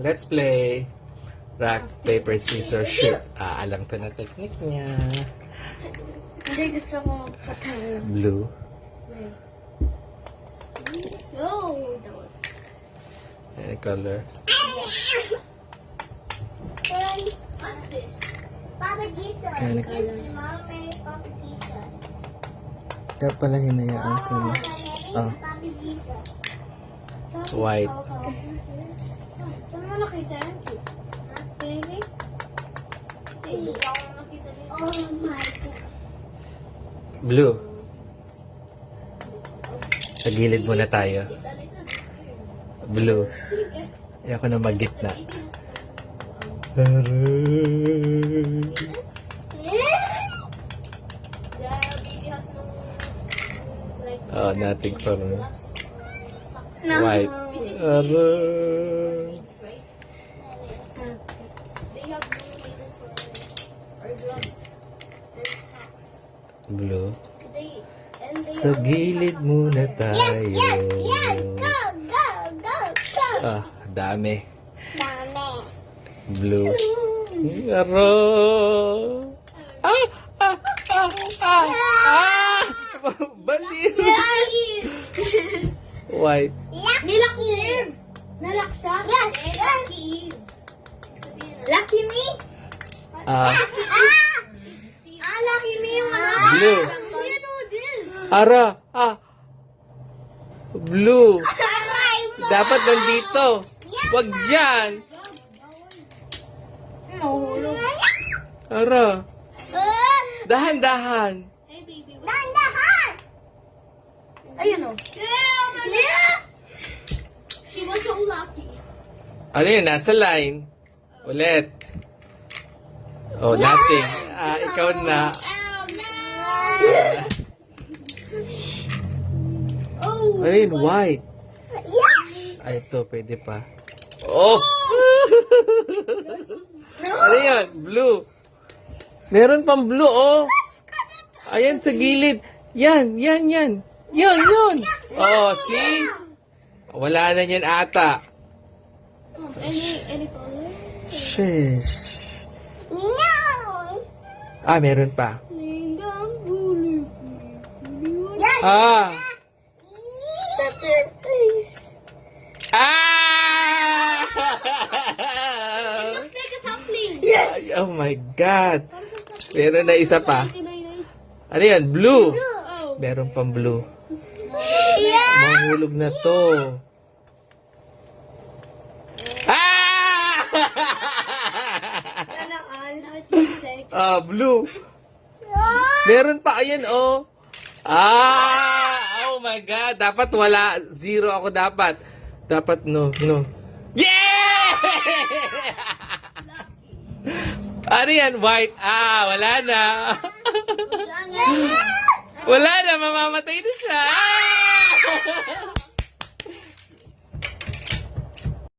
Let's play rock, paper, scissors, shoot. Alam ko na technique niya. Hindi gusto ko patalo. Blue. No, that was... Any color? What's this? Papa Jesus. Any color? Mama, Papa Jesus. Kaya pala hinayaan ko na. Papa Jesus. White. Saan mo nakita yan? Baby? Hindi ako nakita dito. Oh my God. Blue. Sa gilid muna tayo. It's a little bit weird. Blue. Because Ayoko na mag-gitna. the baby has no, like, Oh, nothing for me. gloves or socks. White. Which is Aray. weeks, right? They have no needles or gloves and socks. Blue. They Sa gilid muna tayo. Go, go, go, go. Dami. Dami. Blue. Aro. Baliw. White. Nilak Eve. Nalak siya? Yes. Lucky Eve. Lucky me? Lucky me yung ano? Blue. You know this. Ara. Blue. Aray mo. Dapat nandito. Wag dyan. Mahulog. Ara. Dahan-dahan. Hey, baby. Dahan-dahan! Ayun o. Yeah! She was so lucky. Ano yun? Nasa line. Ulit. Oh, nothing. Ikaw na. Oh, Ano yun? White. Ay, ito. Pwede pa. Oh! Ano yun? Blue. Meron pang blue, oh. Ayan, sa gilid. Yan. Yun. Oh, see? Wala na yan ata. any color? Sheesh. No. Meron pa. Ningang bulik. That's it, please. It looks like a sapling. Yes. Ay, oh my God. Meron na isa pa. Ano yan? Blue. Oh. Meron pang blue. Yeah. Mahulog na to. Sana all. Blue. Meron pa. Ayan, oh. Oh my God. Dapat wala. Zero ako dapat. Dapat no. Yeah! Ano yan? White. Wala na. Wala na. Mamamatay na siya.